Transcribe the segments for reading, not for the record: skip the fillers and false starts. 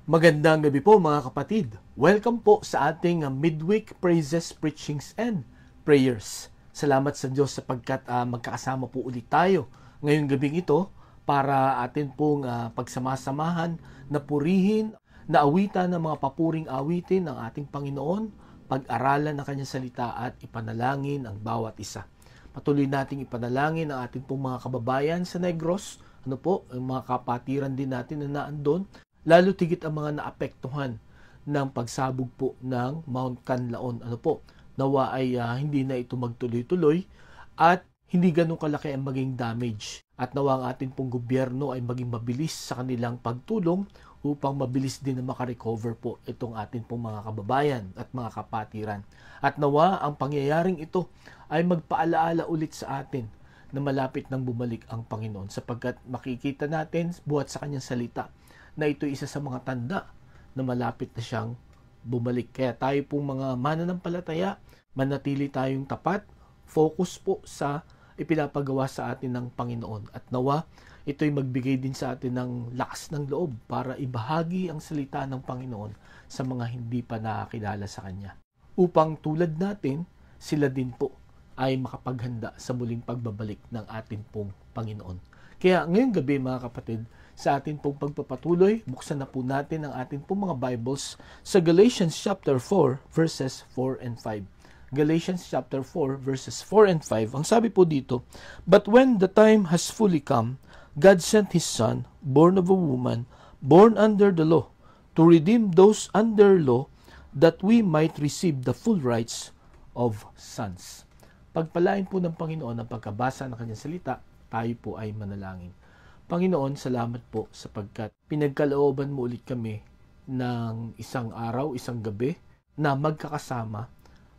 Magandang gabi po mga kapatid. Welcome po sa ating midweek praises, preachings, and prayers. Salamat sa Diyos sapagkat magkakasama po ulit tayo ngayong gabing ito para atin pong pagsamasamahan na purihin, na awitan ng mga papuring awitin ng ating Panginoon, pag-aralan ng Kanyang salita at ipanalangin ang bawat isa. Patuloy nating ipanalangin ang ating pong mga kababayan sa Negros, ang mga kapatiran din natin na naandun, lalo tigit ang mga naapektuhan ng pagsabog po ng Mount Canlaon. Nawa ay hindi na ito magtuloy-tuloy at hindi ganun kalaki ang maging damage. At nawa ang ating pong gobyerno ay maging mabilis sa kanilang pagtulong upang mabilis din na makarecover po itong ating pong mga kababayan at mga kapatiran. At nawa ang pangyayaring ito ay magpaalaala ulit sa atin na malapit nang bumalik ang Panginoon sapagkat makikita natin buhat sa Kanyang salita na ito isa sa mga tanda na malapit na siyang bumalik. Kaya tayo pong mga mananampalataya, manatili tayong tapat, focus po sa ipinapagawa sa atin ng Panginoon. At nawa, ito'y magbigay din sa atin ng lakas ng loob para ibahagi ang salita ng Panginoon sa mga hindi pa nakakilala sa Kanya. Upang tulad natin, sila din po ay makapaghanda sa muling pagbabalik ng ating pong Panginoon. Kaya ngayong gabi mga kapatid, sa atin pong pagpapatuloy, buksan na po natin ang ating pong mga Bibles sa Galatians chapter 4 verses 4 and 5. Galatians chapter 4 verses 4 and 5. Ang sabi po dito, "But when the time has fully come, God sent His Son, born of a woman, born under the law, to redeem those under law, that we might receive the full rights of sons." Pagpalain po ng Panginoon ang pagkabasa ng Kanyang salita, tayo po ay manalangin. Panginoon, salamat po sapagkat pinagkalooban mo ulit kami ng isang araw, isang gabi na magkakasama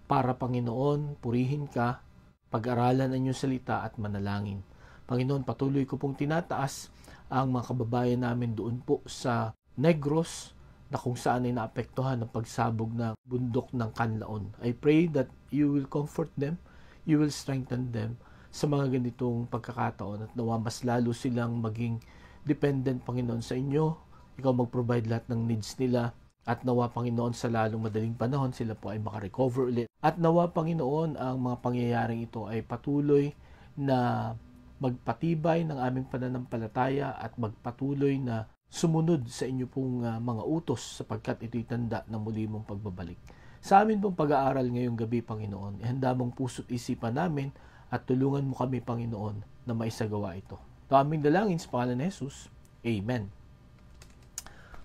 para, Panginoon, purihin ka, pag-aralan ang iyong salita at manalangin. Panginoon, patuloy ko pong tinataas ang mga kababayan namin doon po sa Negros na kung saan ay naapektuhan ng pagsabog ng bundok ng Canlaon. I pray that you will comfort them, you will strengthen them sa mga ganitong pagkakataon at nawa mas lalo silang maging dependent, Panginoon, sa inyo. Ikaw mag-provide lahat ng needs nila at nawa, Panginoon, sa lalong madaling panahon sila po ay makarecover ulit. At nawa, Panginoon, ang mga pangyayaring ito ay patuloy na magpatibay ng aming pananampalataya at magpatuloy na sumunod sa inyo pong mga utos sapagkat ito'y tanda ng muli mong pagbabalik. Sa amin pong pag-aaral ngayong gabi, Panginoon, ihanda mong puso't isipan namin at tulungan mo kami, Panginoon, na maisagawa ito. Ito aming dalangin sa pangalan ni Jesus. Amen.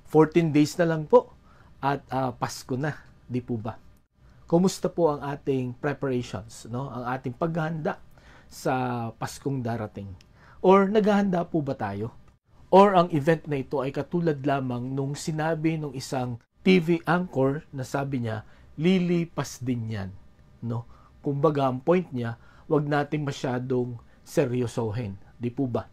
14 days na lang po at Pasko na, di po ba? Kumusta po ang ating preparations, ang ating paghahanda sa Paskong darating? Or naghahanda po ba tayo? Or ang event na ito ay katulad lamang nung sinabi nung isang TV anchor na sabi niya, lilipas din yan. Kumbaga ang point niya, wag nating masyadong seryosohin. Di po ba?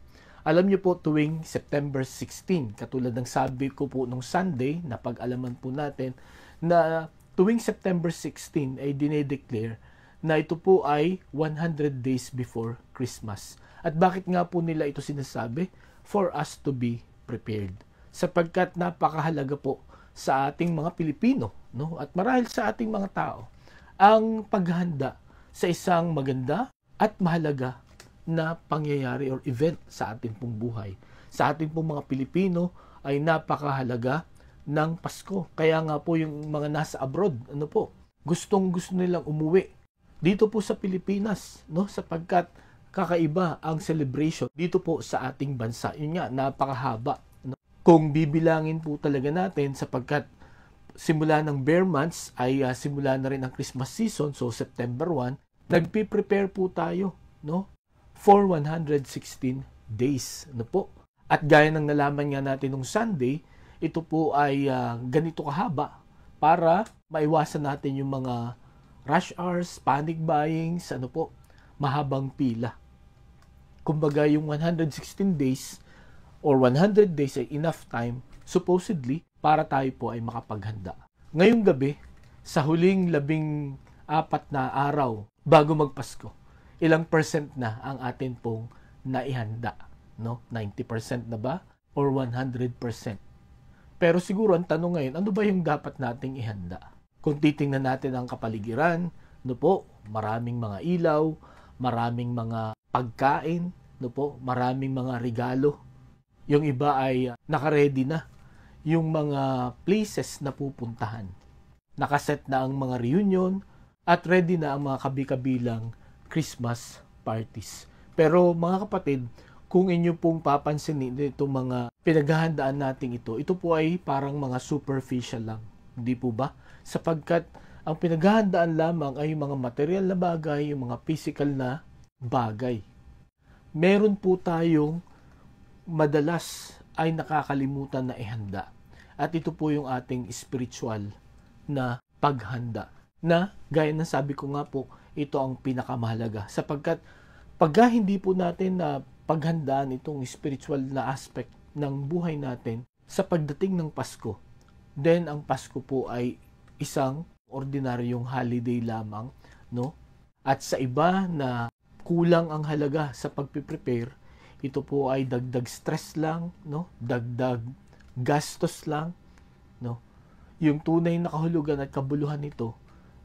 Alam niyo po, tuwing September 16, katulad ng sabi ko po nung Sunday, na pag-alaman po natin, na tuwing September 16 ay dinedeclare na ito po ay 100 days before Christmas. At bakit nga po nila ito sinasabi? For us to be prepared. Sapagkat napakahalaga po sa ating mga Pilipino, at marahil sa ating mga tao, ang paghahanda sa isang maganda at mahalaga na pangyayari or event sa ating pong buhay. Sa ating pong mga Pilipino ay napakahalaga ng Pasko. Kaya nga po yung mga nasa abroad, gustong-gusto nilang umuwi dito po sa Pilipinas, sapagkat kakaiba ang celebration dito po sa ating bansa. Yun nga, napakahaba. Kung bibilangin po talaga natin, sapagkat simula ng bare months ay simula na rin ang Christmas season, so September 1, nagpi-prepare po tayo, for 116 days, At gaya ng nalaman nga natin nung Sunday, ito po ay ganito kahaba para maiwasan natin yung mga rush hours, panic buyings, mahabang pila. Kumbaga yung 116 days or 100 days ay enough time, supposedly, para tayo po ay makapaghanda. Ngayong gabi, sa huling 14 na araw bago magpasko, ilang percent na ang atin pong naihanda? 90% na ba? Or 100%? Pero siguro ang tanong ngayon, ano ba yung dapat nating ihanda? Kung titingnan natin ang kapaligiran, no po, maraming mga ilaw, maraming mga pagkain, no po, maraming mga regalo. Yung iba ay naka-ready na yung mga places na pupuntahan. Nakaset na ang mga reunion at ready na ang mga kabi-kabilang Christmas parties. Pero mga kapatid, kung inyo pong papansinin itong mga pinaghahandaan natin ito po ay parang mga superficial lang. Hindi po ba? Sapagkat ang pinaghahandaan lamang ay yung mga material na bagay, yung mga physical na bagay. Meron po tayong madalas ay nakakalimutan na ihanda. At ito po yung ating spiritual na paghanda. Na, gaya ng sabi ko nga po, ito ang pinakamahalaga. Sapagkat pagka hindi po natin na paghandaan itong spiritual na aspect ng buhay natin sa pagdating ng Pasko, then ang Pasko po ay isang ordinaryong holiday lamang, no? At sa iba na kulang ang halaga sa pagpiprepare, ito po ay dagdag stress lang, no? Dagdag gastos lang, no? Yung tunay na kahulugan at kabuluhan nito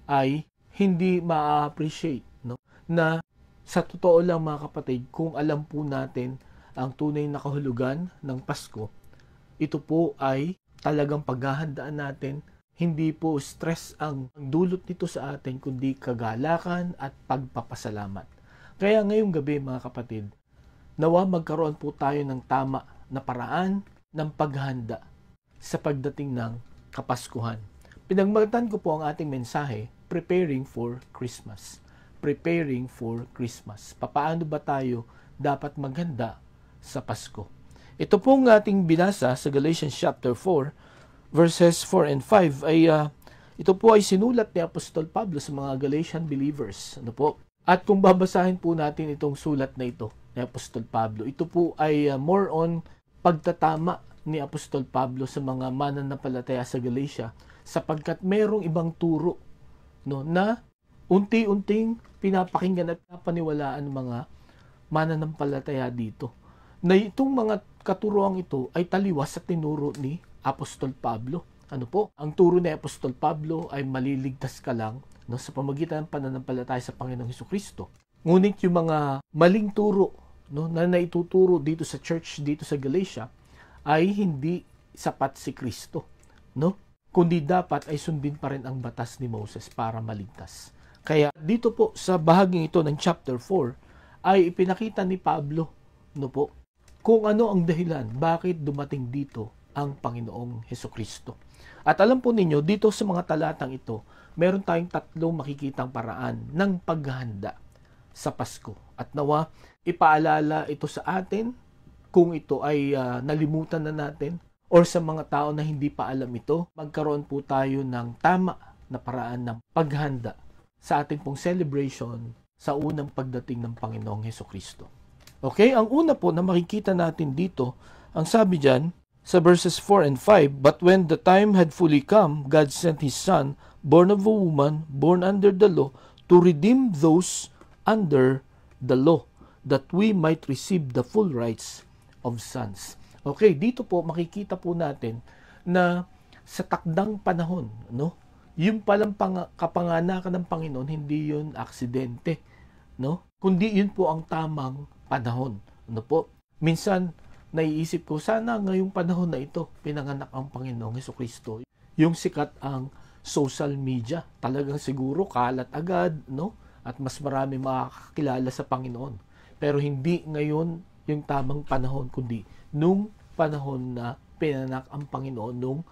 ay hindi ma-appreciate, no? Na sa totoo lang mga kapatid, kung alam po natin ang tunay na kahulugan ng Pasko, ito po ay talagang paghahandaan natin. Hindi po stress ang dulot nito sa atin, kundi kagalakan at pagpapasalamat. Kaya ngayong gabi mga kapatid, nawa magkaroon po tayo ng tama na paraan ng paghanda sa pagdating ng Kapaskuhan. Pinagmagatan ko po ang ating mensahe, Preparing for Christmas. Preparing for Christmas. Papaano ba tayo dapat maghanda sa Pasko? Ito pong ating binasa sa Galatians chapter 4, verses 4 and 5 ay ito po ay sinulat ni Apostol Pablo sa mga Galatian believers. Ano po? At kung babasahin po natin itong sulat na ito ni Apostol Pablo, ito po ay more on pagtatama ni Apostol Pablo sa mga mananampalataya sa Galatia sapagkat mayroong ibang turo, no, na unti-unting pinapakinggan at pinapaniwalaan ng mga mananampalataya dito. Na itong mga katuroang ito ay taliwas sa tinuro ni Apostol Pablo. Ano po? Ang turo ni Apostol Pablo ay maliligtas ka lang, no, sa pamamagitan ng pananampalataya sa Panginoong Hesukristo. Ngunit yung mga maling turo, no, na naituturo dito sa church, dito sa Galatia, ay hindi sapat si Kristo, no? Kundi dapat ay sundin pa rin ang batas ni Moses para maligtas. Kaya dito po sa bahaging ito ng chapter 4 ay ipinakita ni Pablo, no po, kung ano ang dahilan bakit dumating dito ang Panginoong Hesukristo. At alam po ninyo, dito sa mga talatang ito, meron tayong tatlong makikitang paraan ng paghahanda sa Pasko. At nawa, ipaalala ito sa atin kung ito ay nalimutan na natin or sa mga tao na hindi pa alam ito, magkaroon po tayo ng tama na paraan ng paghanda sa ating pong celebration sa unang pagdating ng Panginoong Hesukristo. Okay, ang una po na makikita natin dito, ang sabi dyan sa verses 4 and 5, "But when the time had fully come, God sent His Son, born of a woman, born under the law, to redeem those under the law, that we might receive the full rights of sons." Okay, dito po makikita po natin na sa takdang panahon, no? Yung palang kapanganakan ng Panginoon, hindi yun aksidente, no? Kundi yun po ang tamang panahon, ano po? Minsan naiisip ko, sana ngayong panahon na ito pinanganak ang Panginoong Hesukristo. Yung sikat ang social media, talagang siguro kalat agad, no? At mas marami makakilala sa Panginoon. Pero hindi ngayon yung tamang panahon, kundi nung panahon na pinanak ang Panginoon nung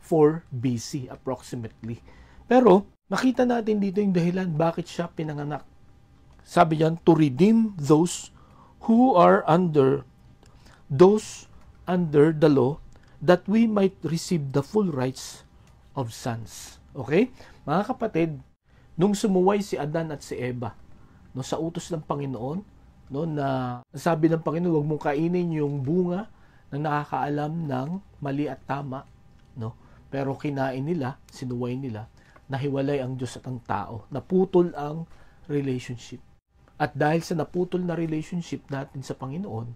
4 BC approximately. Pero makita natin dito yung dahilan bakit siya pinanganak. Sabi diyan, to redeem those who are under the law, that we might receive the full rights of sons. Okay? Mga kapatid, nung sumuway si Adan at si Eva, no, sa utos ng Panginoon, no, na sabi ng Panginoon, huwag mong kainin yung bunga na nakakaalam ng mali at tama, no? Pero kinain nila, sinuway nila, nahiwalay ang Diyos at ang tao, naputol ang relationship. At dahil sa naputol na relationship natin sa Panginoon,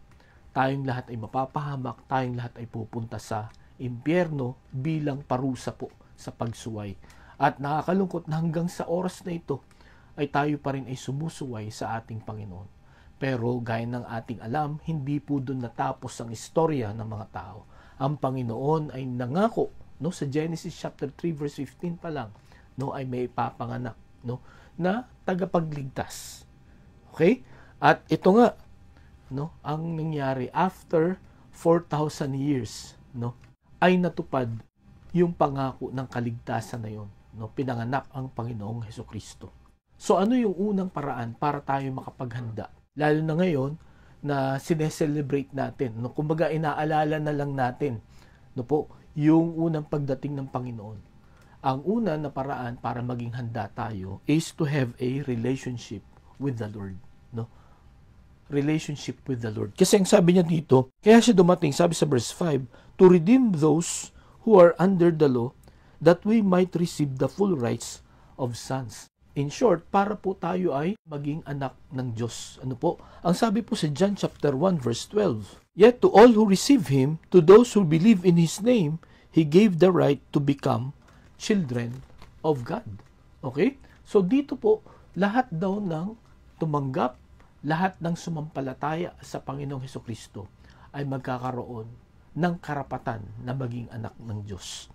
tayong lahat ay mapapahamak, tayong lahat ay pupunta sa impyerno bilang parusa po sa pagsuway. At nakakalungkot na hanggang sa oras na ito ay tayo pa rin ay sumusuway sa ating Panginoon. Pero gaya ng ating alam, hindi po doon natapos ang istorya ng mga tao. Ang Panginoon ay nangako, no, sa Genesis chapter 3 verse 15 pa lang, no, ay may ipapanganak, no, na tagapagligtas. Okay? At ito nga, no, ang nangyari after 4,000 years, no, ay natupad yung pangako ng kaligtasan na yon, no, pinanganak ang Panginoong Hesukristo. So ano yung unang paraan para tayo makapaghanda? Lalo na ngayon na sineselebrate natin, no, kumbaga inaalala na lang natin, no po, yung unang pagdating ng Panginoon. Ang una na paraan para maging handa tayo is to have a relationship with the Lord, no? Relationship with the Lord. Kasi ang sabi niya dito, kaya siya dumating, sabi sa verse 5, to redeem those who are under the law, that we might receive the full rights of sons. In short, para po tayo ay maging anak ng Diyos. Ano po? Ang sabi po sa John chapter 1 verse 12, yet to all who receive Him, to those who believe in His name, He gave the right to become children of God. Okay? So dito po, lahat daw ng tumanggap, lahat ng sumampalataya sa Panginoong Hesukristo ay magkakaroon ng karapatan na maging anak ng Diyos.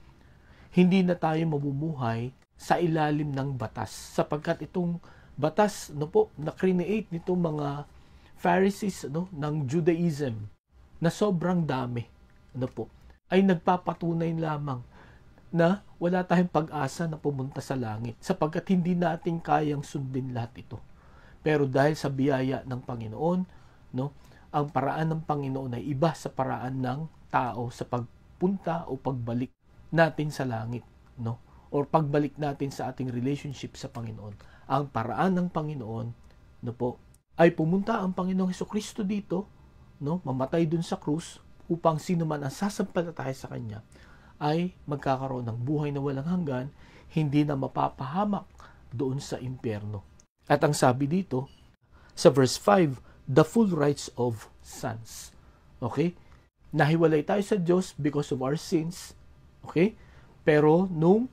Hindi na tayo mamumuhay sa ilalim ng batas, sapagkat itong batas, no po, na create nitong mga Pharisees, no, ng Judaism na sobrang dami, no po, ay nagpapatunay lamang na wala tayong pag-asa na pumunta sa langit, sapagkat hindi natin kayang sundin lahat ito. Pero dahil sa biyaya ng Panginoon, no, ang paraan ng Panginoon ay iba sa paraan ng tao sa pagpunta o pagbalik natin sa langit, no, or pagbalik natin sa ating relationship sa Panginoon. Ang paraan ng Panginoon, no po, ay pumunta ang Panginoong Hesukristo dito, no, mamatay dun sa krus, upang sino man ang sasampalataya sa Kanya ay magkakaroon ng buhay na walang hanggan, hindi na mapapahamak doon sa impyerno. At ang sabi dito, sa verse 5, the full rights of sons. Okay? Nahiwalay tayo sa Diyos because of our sins. Okay? Pero nung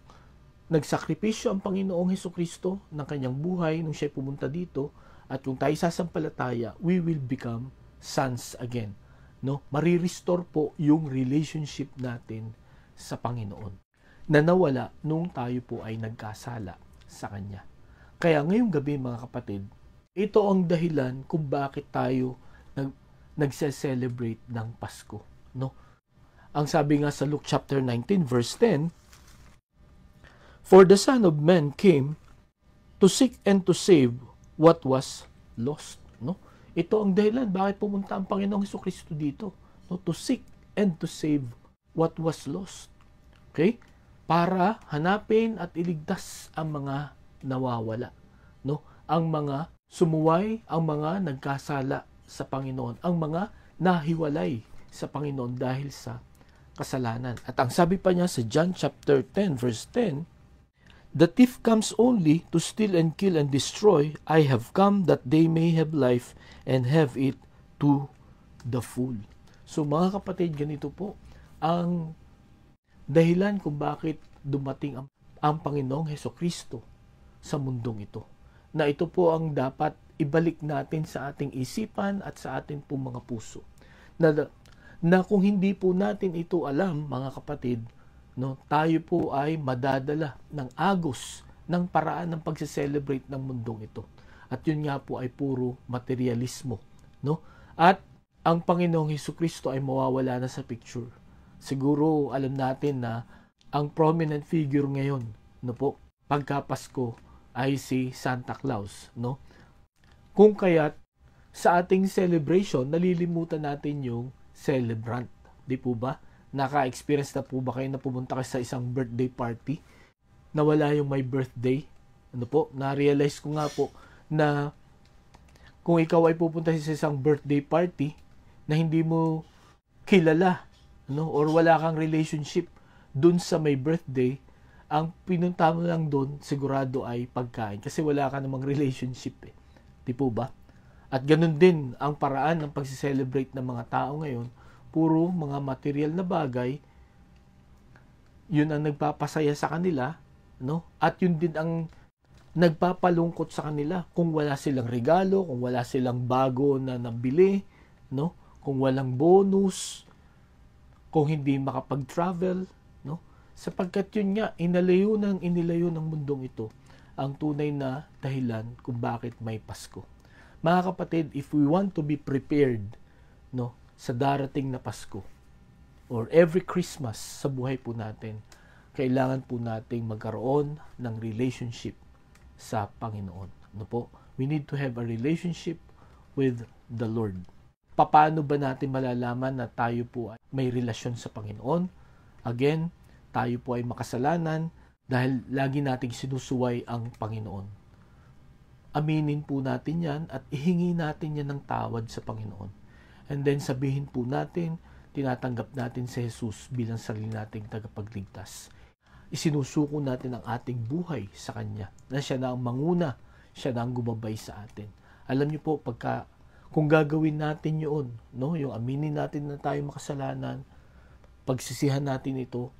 nagsakripisyo ang Panginoong Hesukristo ng kanyang buhay, nung siya pumunta dito, at kung tayo sasampalataya, we will become sons again. No? Marirestore po yung relationship natin sa Panginoon na nawala nung tayo po ay nagkasala sa Kanya. Kaya ngayong gabi mga kapatid, ito ang dahilan kung bakit tayo nagse-celebrate ng Pasko. No? Ang sabi nga sa Luke chapter 19 verse 10, for the Son of Man came to seek and to save what was lost. No? Ito ang dahilan bakit pumunta ang Panginoong Hesukristo dito. No? To seek and to save what was lost. Okay? Para hanapin at iligtas ang mga nawawala. No? Ang mga sumuway, ang mga nagkasala sa Panginoon, ang mga nahiwalay sa Panginoon dahil sa kasalanan. At ang sabi pa niya sa John chapter 10 verse 10, the thief comes only to steal and kill and destroy. I have come that they may have life and have it to the full. So mga kapatid, ganito po ang dahilan kung bakit dumating ang Panginoong Hesukristo sa mundong ito. Na ito po ang dapat ibalik natin sa ating isipan at sa ating pong mga puso. Na kung hindi po natin ito alam, mga kapatid, no, tayo po ay madadala ng agos ng paraan ng pagse-celebrate ng mundong ito. At yun nga po ay puro materialismo. No? At ang Panginoong Hesukristo ay mawawala na sa picture. Siguro alam natin na ang prominent figure ngayon, no po, pagka Pasko ay si Santa Claus, no? Kung kaya't sa ating celebration, nalilimutan natin yung celebrant. Di po ba? Naka-experience na po ba kayo na pumunta kayo sa isang birthday party? Nawala yung my birthday? Ano po? Na-realize ko nga po na kung ikaw ay pupunta sa isang birthday party na hindi mo kilala, no, or wala kang relationship dun sa may birthday, ang pinunta mo lang dun sigurado ay pagkain kasi wala ka namang relationship eh. Di po ba? At ganun din ang paraan ng pagse-celebrate ng mga tao ngayon, puro mga material na bagay yun ang nagpapasaya sa kanila, no? At yun din ang nagpapalungkot sa kanila kung wala silang regalo, kung wala silang bago na nabili, no? Kung walang bonus, kung hindi makapag-travel, no? Sapagkat yun nga, inilayo ng mundong ito ang tunay na dahilan kung bakit may Pasko. Mga kapatid, if we want to be prepared, no, sa darating na Pasko or every Christmas sa buhay po natin, kailangan po nating magkaroon ng relationship sa Panginoon. Ano po? We need to have a relationship with the Lord. Paano ba natin malalaman na tayo po ay may relasyon sa Panginoon? Again, tayo po ay makasalanan dahil lagi nating sinusuway ang Panginoon. Aminin po natin yan at ihingi natin yan ng tawad sa Panginoon. And then sabihin po natin, tinatanggap natin si Jesus bilang sarili nating tagapagligtas. Isinusuko natin ang ating buhay sa Kanya, na siya na ang manguna, siya na ang gumabay sa atin. Alam niyo po, kung gagawin natin yun, no, yung aminin natin na tayo makasalanan, pagsisihan natin ito,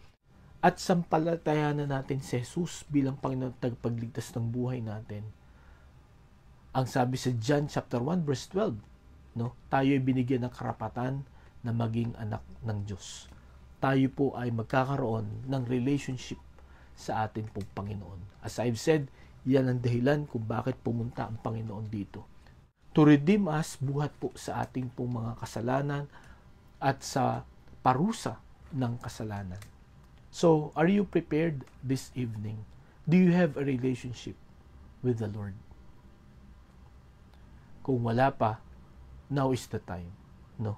at sampalatayanan natin si Jesus bilang Panginoon at tagapagligtas ng buhay natin. Ang sabi sa John chapter 1 verse 12, no, tayo ay binigyan ng karapatan na maging anak ng Diyos. Tayo po ay magkakaroon ng relationship sa atin pong Panginoon. As I've said, yan ang dahilan kung bakit pumunta ang Panginoon dito. To redeem us, buhat po sa ating pong mga kasalanan at sa parusa ng kasalanan. So, are you prepared this evening? Do you have a relationship with the Lord? Kung wala pa, now is the time. No?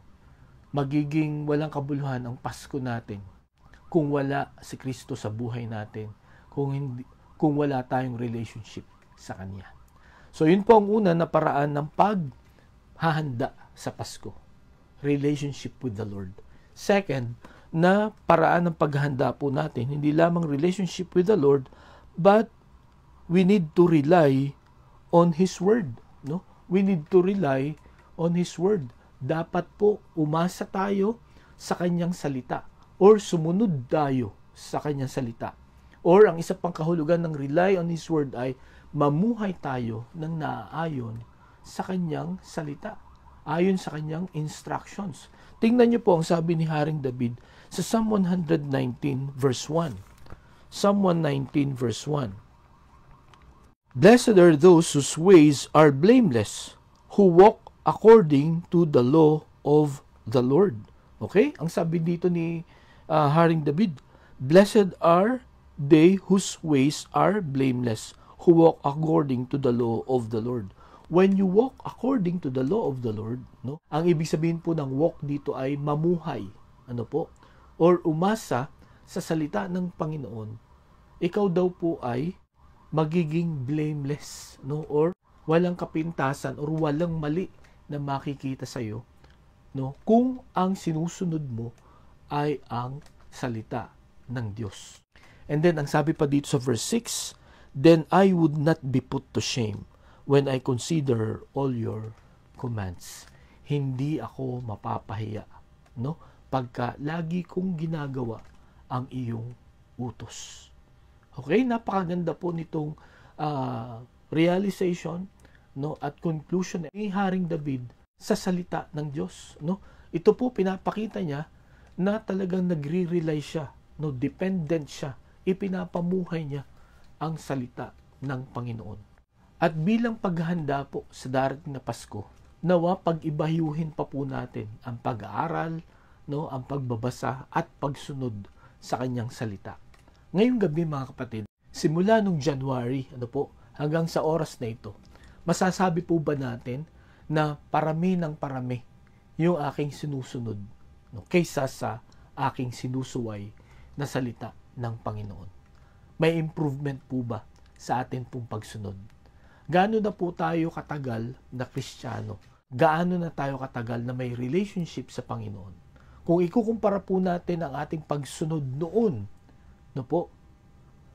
Magiging walang kabuluhan ang Pasko natin kung wala si Kristo sa buhay natin, kung wala tayong relationship sa Kanya. So, yun po ang una na paraan ng paghahanda sa Pasko. Relationship with the Lord. Second, na paraan ng paghahanda po natin, hindi lamang relationship with the Lord, but we need to rely on His Word. No? We need to rely on His Word. Dapat po umasa tayo sa Kanyang salita or sumunod tayo sa Kanyang salita. Or ang isa pang kahulugan ng rely on His Word ay mamuhay tayo ng naaayon sa Kanyang salita, ayon sa Kanyang instructions. Tingnan niyo po ang sabi ni Haring David sa Psalm 119 verse 1. Psalm 119 verse 1. Blessed are those whose ways are blameless, who walk according to the law of the Lord. Okay? Ang sabi dito ni Haring David, blessed are they whose ways are blameless, who walk according to the law of the Lord. When you walk according to the law of the Lord, no? Ang ibig sabihin po ng walk dito ay mamuhay. Ano po? Or umasa sa salita ng Panginoon. Ikaw daw po ay magiging blameless, no? Or walang kapintasan or walang mali na makikita sa iyo, no? Kung ang sinusunod mo ay ang salita ng Diyos. And then ang sabi pa dito sa verse 6, then I would not be put to shame when I consider all your commands. Hindi ako mapapahiya, no? Pagka lagi kong ginagawa ang iyong utos. Okay, napakaganda po nitong realization, no, at conclusion ni Haring David sa salita ng Diyos, no? Ito po pinapakita niya na talagang nagre-rely siya, no, dependent siya, ipinapamuhay niya ang salita ng Panginoon. At bilang paghahanda po sa darating na Pasko, nawa pag-ibayuhin pa po natin ang pag-aaral, no, ang pagbabasa at pagsunod sa Kanyang salita. Ngayong gabi mga kapatid, simula nung January, hanggang sa oras na ito, masasabi po ba natin na parami ng parami yung aking sinusunod, no, kaysa sa aking sinusuway na salita ng Panginoon? May improvement po ba sa atin pong pagsunod? Gaano na po tayo katagal na Kristiyano? Gaano na tayo katagal na may relationship sa Panginoon? Kung ikukumpara po natin ang ating pagsunod noon, no po,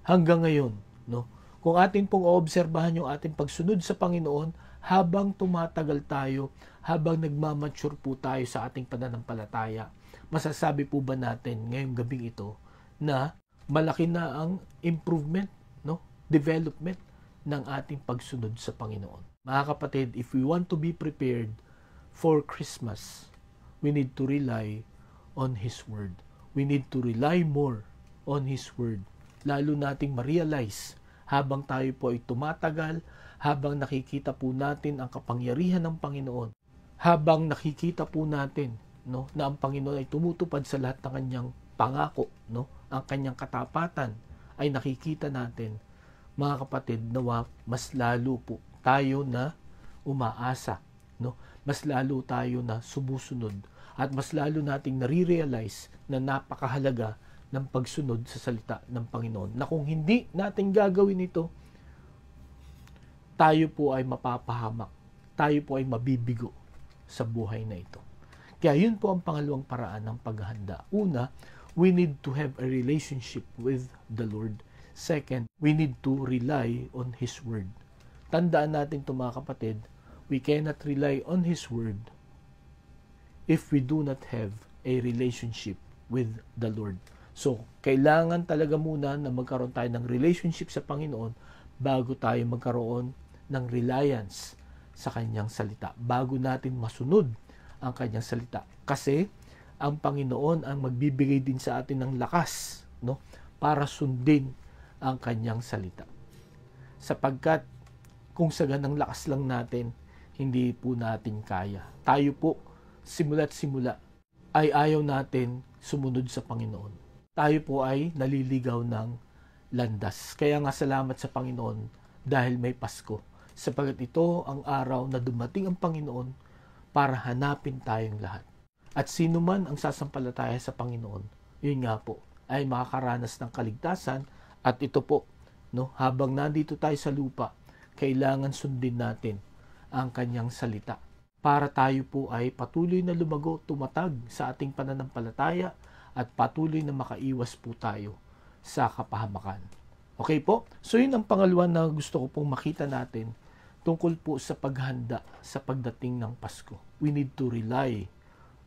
hanggang ngayon, no? Kung atin pong oobserbahan yung ating pagsunod sa Panginoon, habang tumatagal tayo, habang nagmamature po tayo sa ating pananampalataya, masasabi po ba natin ngayong gabing ito na malaki na ang improvement, no? Development ng ating pagsunod sa Panginoon. Mga kapatid, if we want to be prepared for Christmas, we need to rely on His Word. We need to rely more on His Word. Lalo nating ma-realize habang tayo po ay tumatagal, habang nakikita po natin ang kapangyarihan ng Panginoon, habang nakikita po natin, no, na ang Panginoon ay tumutupad sa lahat ng kanyang pangako, no, ang kanyang katapatan ay nakikita natin, mga kapatid, nawa mas lalo po tayo na umaasa, no, mas lalo tayo na sumusunod, at mas lalo nating nare-realize na napakahalaga ng pagsunod sa salita ng Panginoon, na kung hindi natin gagawin ito, tayo po ay mapapahamak, tayo po ay mabibigo sa buhay na ito. Kaya yun po ang pangalawang paraan ng paghahanda. Una, we need to have a relationship with the Lord. Second, we need to rely on His Word. Tandaan natin ito, mga kapatid, we cannot rely on His Word if we do not have a relationship with the Lord. So, kailangan talaga muna na magkaroon tayo ng relationship sa Panginoon bago tayo magkaroon ng reliance sa Kanyang salita. Bago natin masunod ang Kanyang salita. Kasi, ang Panginoon ang magbibigay din sa atin ng lakas, no, para sundin ang Kanyang salita. Sapagkat, kung sa ganang lakas lang natin, hindi po natin kaya. Tayo po, simula't simula, ay ayaw natin sumunod sa Panginoon. Tayo po ay naliligaw ng landas. Kaya nga salamat sa Panginoon dahil may Pasko. Sapagkat ito ang araw na dumating ang Panginoon para hanapin tayong lahat. At sino man ang sasampalataya sa Panginoon, yun nga po, ay makakaranas ng kaligtasan. At ito po, no, habang nandito tayo sa lupa, kailangan sundin natin ang Kanyang salita para tayo po ay patuloy na lumago, tumatag sa ating pananampalataya at patuloy na makaiwas po tayo sa kapahamakan. Okay po? So yun ang pangalawa na gusto ko pong makita natin tungkol po sa paghanda sa pagdating ng Pasko. We need to rely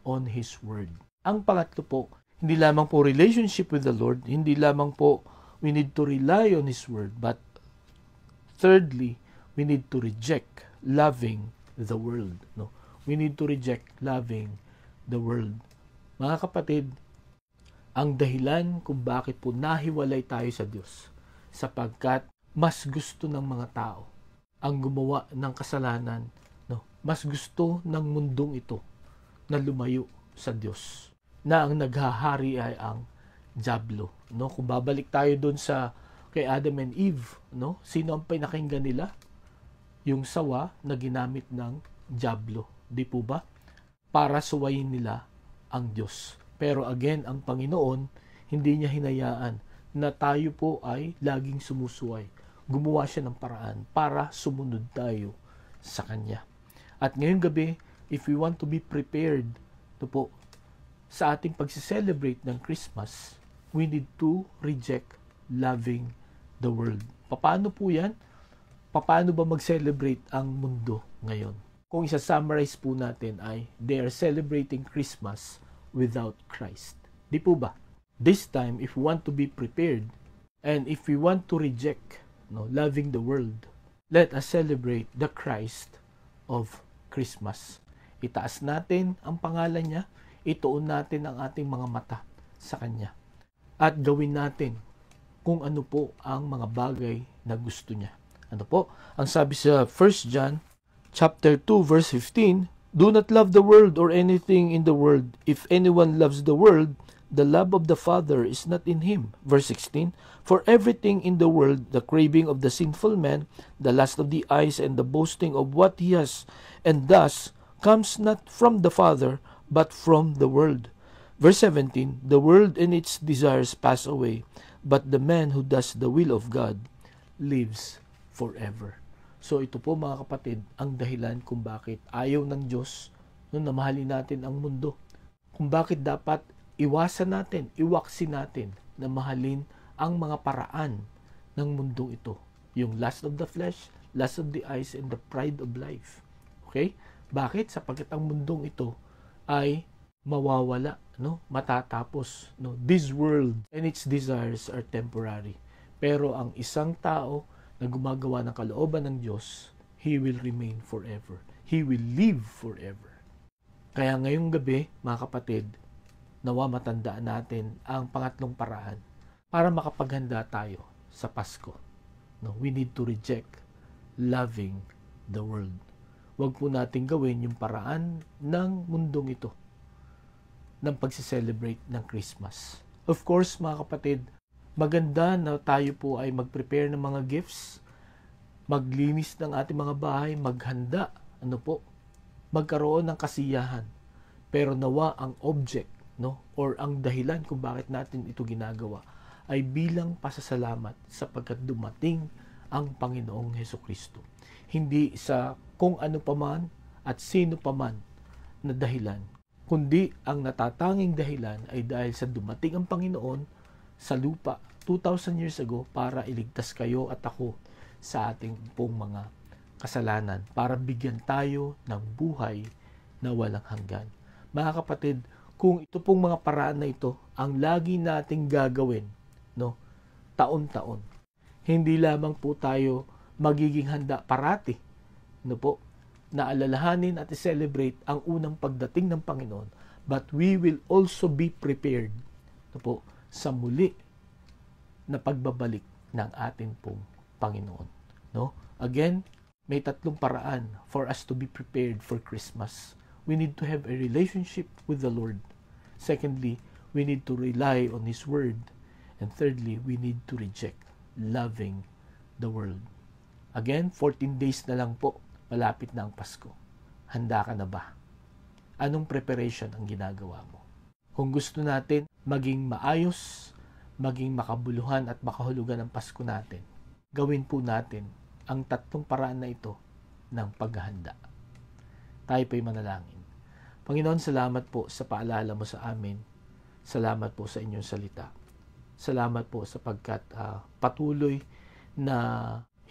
on His Word. Ang pangatlo po, hindi lamang po relationship with the Lord, hindi lamang po we need to rely on His Word, but thirdly, we need to reject loving the world. No? We need to reject loving the world. Mga kapatid, ang dahilan kung bakit po nahiwalay tayo sa Diyos, sapagkat mas gusto ng mga tao ang gumawa ng kasalanan, no? Mas gusto ng mundong ito na lumayo sa Diyos, na ang naghahari ay ang dyablo, no? Kung babalik tayo doon sa kay Adam and Eve, no? Sino ang pinakinggan nila? Yung sawa na ginamit ng dyablo, di po ba? Para suwayin nila ang Diyos. Pero again, ang Panginoon, hindi niya hinayaan na tayo po ay laging sumusuway. Gumawa siya ng paraan para sumunod tayo sa Kanya. At ngayong gabi, if we want to be prepared to po sa ating pagsi-celebrate ng Christmas, we need to reject loving the world. Paano po yan? Paano ba mag-celebrate ang mundo ngayon? Kung isa-summarize po natin ay, they are celebrating Christmas without Christ. Di po ba? This time, if we want to be prepared, and if we want to reject, no, loving the world, let us celebrate the Christ of Christmas. Itaas natin ang pangalan niya, ituon natin ang ating mga mata sa Kanya, at gawin natin kung ano po ang mga bagay na gusto niya. Ano po? Ang sabi sa 1 John chapter 2 verse 15, do not love the world or anything in the world. If anyone loves the world, the love of the Father is not in him. Verse 16, for everything in the world, the craving of the sinful man, the lust of the eyes, and the boasting of what he has, and thus comes not from the Father, but from the world. Verse 17, the world and its desires pass away, but the man who does the will of God lives forever. So ito po, mga kapatid, ang dahilan kung bakit ayaw ng Diyos na mahalin natin ang mundo. Kung bakit dapat iwasan natin, iwaksin natin na mahalin ang mga paraan ng mundong ito. Yung lust of the flesh, lust of the eyes, and the pride of life. Okay? Bakit? Sapagkat ang mundong ito ay mawawala, matatapos. This world and its desires are temporary. Pero ang isang tao na gumagawa ng kalooban ng Diyos, he will remain forever. He will live forever. Kaya ngayong gabi, mga kapatid, nawa matandaan natin ang pangatlong paraan para makapaghanda tayo sa Pasko. We need to reject loving the world. Huwag po natin gawin yung paraan ng mundong ito ng pagsiselebrate ng Christmas. Of course, mga kapatid, maganda na tayo po ay mag-prepare ng mga gifts, maglinis ng ating mga bahay, maghanda, magkaroon ng kasiyahan. Pero nawa ang object, or ang dahilan kung bakit natin ito ginagawa ay bilang pasasalamat sapagkat dumating ang Panginoong Hesukristo. Hindi sa kung ano paman at sino paman na dahilan, kundi ang natatanging dahilan ay dahil sa dumating ang Panginoon sa lupa 2,000 years ago para iligtas kayo at ako sa ating pong mga kasalanan, para bigyan tayo ng buhay na walang hanggan. Mga kapatid, kung ito pong mga paraan na ito ang lagi nating gagawin, taon-taon, hindi lamang po tayo magiging handa parati, na alalahanin at i-celebrate ang unang pagdating ng Panginoon, but we will also be prepared, sa muli na pagbabalik ng ating pong Panginoon. Again, may tatlong paraan for us to be prepared for Christmas. We need to have a relationship with the Lord. Secondly, we need to rely on His Word. And thirdly, we need to reject loving the world. Again, 14 days na lang po, malapit na ang Pasko. Handa ka na ba? Anong preparation ang ginagawa mo? Kung gusto natin maging maayos, maging makabuluhan at makahulugan ang Pasko natin, gawin po natin ang tatlong paraan na ito ng paghahanda. Tayo po'y manalangin. Panginoon, salamat po sa paalala mo sa amin. Salamat po sa inyong salita. Salamat po sapagkat patuloy na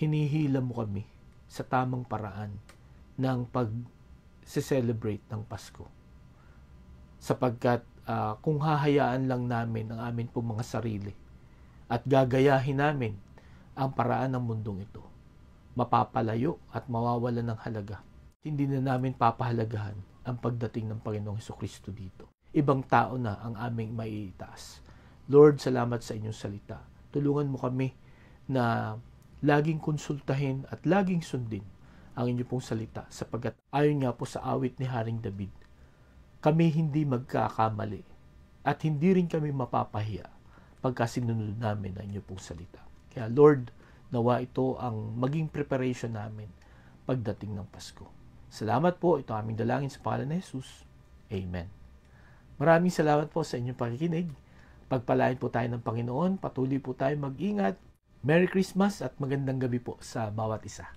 hinihila mo kami sa tamang paraan ng pag-celebrate ng Pasko. Sapagkat kung hahayaan lang namin ang amin pong mga sarili at gagayahin namin ang paraan ng mundong ito, mapapalayo at mawawalan ng halaga. Hindi na namin papahalagahan ang pagdating ng Panginoong Hesukristo dito. Ibang tao na ang aming maiitaas. Lord, salamat sa inyong salita. Tulungan mo kami na laging konsultahin at laging sundin ang inyong pong salita sapagkat ayon nga po sa awit ni Haring David, kami hindi magkakamali at hindi rin kami mapapahiya pagka sinunod namin ang inyong pong salita. Kaya Lord, nawa ito ang maging preparation namin pagdating ng Pasko. Salamat po. Ito aming dalangin sa pangalan ni Jesus. Amen. Maraming salamat po sa inyong pakikinig. Pagpalain po tayo ng Panginoon. Patuloy po tayo mag-ingat. Merry Christmas at magandang gabi po sa bawat isa.